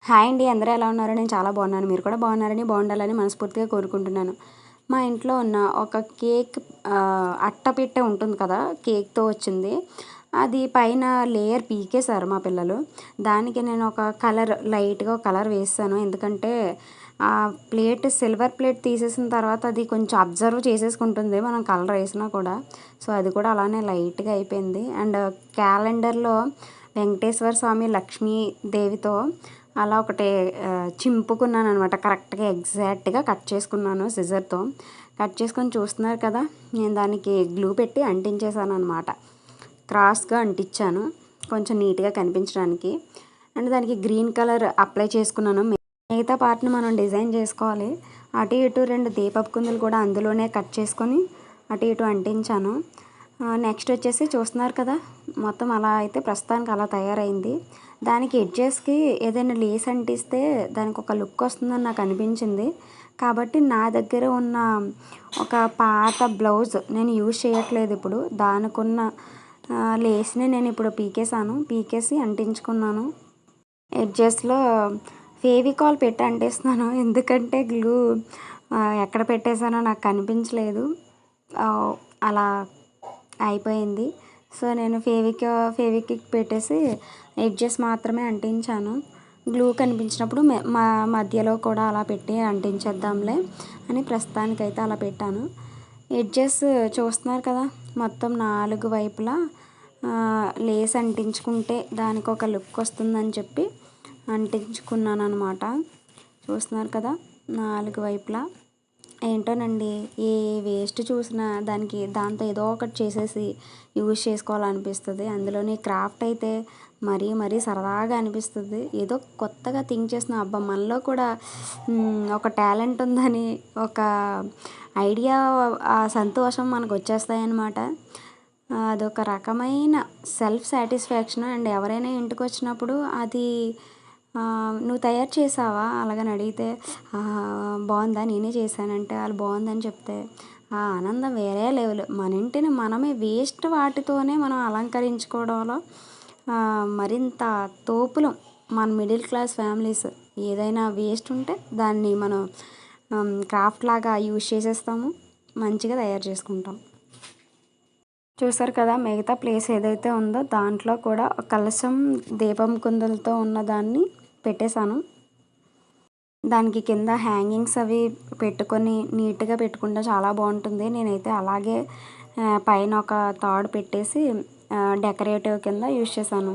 Hi అండి, అందరూ ఎలా ఉన్నారు? నేను చాలా బాగున్నాను. మీరు కూడా బాగున్నారని, బాగుండాలని మనస్ఫూర్తిగా కోరుకుంటున్నాను. మా ఇంట్లో ఉన్న ఒక కేక్ అట్టపెట్టె ఉంటుంది కదా, కేక్తో వచ్చింది. అది పైన లేయర్ పీకేశారు మా పిల్లలు. దానికి నేను ఒక లైట్గా కలర్ వేసాను. ఎందుకంటే ఆ ప్లేట్ సిల్వర్ ప్లేట్ తీసేసిన తర్వాత అది కొంచెం అబ్జర్వ్ చేసేసుకుంటుంది మనం కలర్ వేసినా కూడా. సో అది కూడా అలానే లైట్గా అయిపోయింది. అండ్ క్యాలెండర్లో వెంకటేశ్వర స్వామి లక్ష్మీదేవితో అలా ఒకటి చింపుకున్నాను అనమాట. కరెక్ట్గా ఎగ్జాక్ట్గా కట్ చేసుకున్నాను సిజర్తో. కట్ చేసుకొని చూస్తున్నారు కదా, నేను దానికి గ్లూ పెట్టి అంటించేసాను అనమాట. క్రాస్గా అంటించాను కొంచెం నీట్గా కనిపించడానికి. అండ్ దానికి గ్రీన్ కలర్ అప్లై చేసుకున్నాను. మిగతా పార్ట్ని మనం డిజైన్ చేసుకోవాలి. అటు ఇటు 2 దీపపు కుందులు కూడా అందులోనే కట్ చేసుకొని అటు ఇటు అంటించాను. నెక్స్ట్ వచ్చేసి చూస్తున్నారు కదా, మొత్తం అలా అయితే ప్రస్తుతానికి అలా తయారైంది. దానికి ఎడ్జెస్కి ఏదైనా లేస్ అంటిస్తే దానికి ఒక లుక్ వస్తుందని నాకు అనిపించింది. కాబట్టి నా దగ్గర ఉన్న ఒక పాత బ్లౌజ్ నేను యూజ్ చేయట్లేదు ఇప్పుడు. దానికి ఉన్న లేస్ని నేను ఇప్పుడు పీకేసి అంటించుకున్నాను. ఎడ్జెస్లో ఫేవికాల్ పెట్టి అంటిస్తున్నాను. ఎందుకంటే గ్లూ ఎక్కడ పెట్టేశానో నాకు కనిపించలేదు, అలా అయిపోయింది. సో నేను ఫెవిక్విక్ పెట్టేసి ఎడ్జెస్ మాత్రమే అంటించాను. గ్లూ కనిపించినప్పుడు మా మధ్యలో కూడా అలా పెట్టి అంటించేద్దాంలే అని ప్రస్తుతానికైతే అలా పెట్టాను. ఎడ్జెస్ చూస్తున్నారు కదా, మొత్తం 4 వైపులా లేస్ అంటించుకుంటే దానికి ఒక లుక్ వస్తుందని చెప్పి అంటించుకున్నాను అనమాట. చూస్తున్నారు కదా, 4 వైపులా. ఏంటోనండి, ఏ వేస్ట్ చూసినా దాంతో ఏదో ఒకటి చేసేసి యూజ్ చేసుకోవాలనిపిస్తుంది. అందులోని క్రాఫ్ట్ అయితే మరీ సరదాగా అనిపిస్తుంది. ఏదో కొత్తగా థింక్ చేసిన అబ్బా మనలో కూడా ఒక టాలెంట్ ఉందని ఒక ఐడియా, ఆ సంతోషం మనకు వచ్చేస్తాయన్నమాట. అదొక రకమైన సెల్ఫ్ సాటిస్ఫాక్షన్. అండ్ ఎవరైనా ఇంటికి వచ్చినప్పుడు అది నువ్వు తయారు చేసావా అలాగని అడిగితే బాగుందా, నేనే చేశానంటే వాళ్ళు బాగుందని చెప్తే ఆ ఆనందం వేరే లెవెల్. మన ఇంటిని మనమే వేస్ట్ వాటితోనే మనం అలంకరించుకోవడంలో మరింత తోపులం. మన మిడిల్ క్లాస్ ఫ్యామిలీస్ ఏదైనా వేస్ట్ ఉంటే దాన్ని మనం క్రాఫ్ట్ లాగా యూజ్ చేసేస్తాము, మంచిగా తయారు చేసుకుంటాం. చూసారు కదా, మిగతా ప్లేస్ ఏదైతే ఉందో దాంట్లో కూడా కలశం దీపం కుందులతో ఉన్నదాన్ని పెట్టేశాను. దానికి కింద హ్యాంగింగ్స్ అవి పెట్టుకొని నీట్గా పెట్టుకుంటే చాలా బాగుంటుంది. నేనైతే అలాగే పైన ఒక తాడు పెట్టేసి డెకరేటివ్ కింద యూజ్ చేశాను.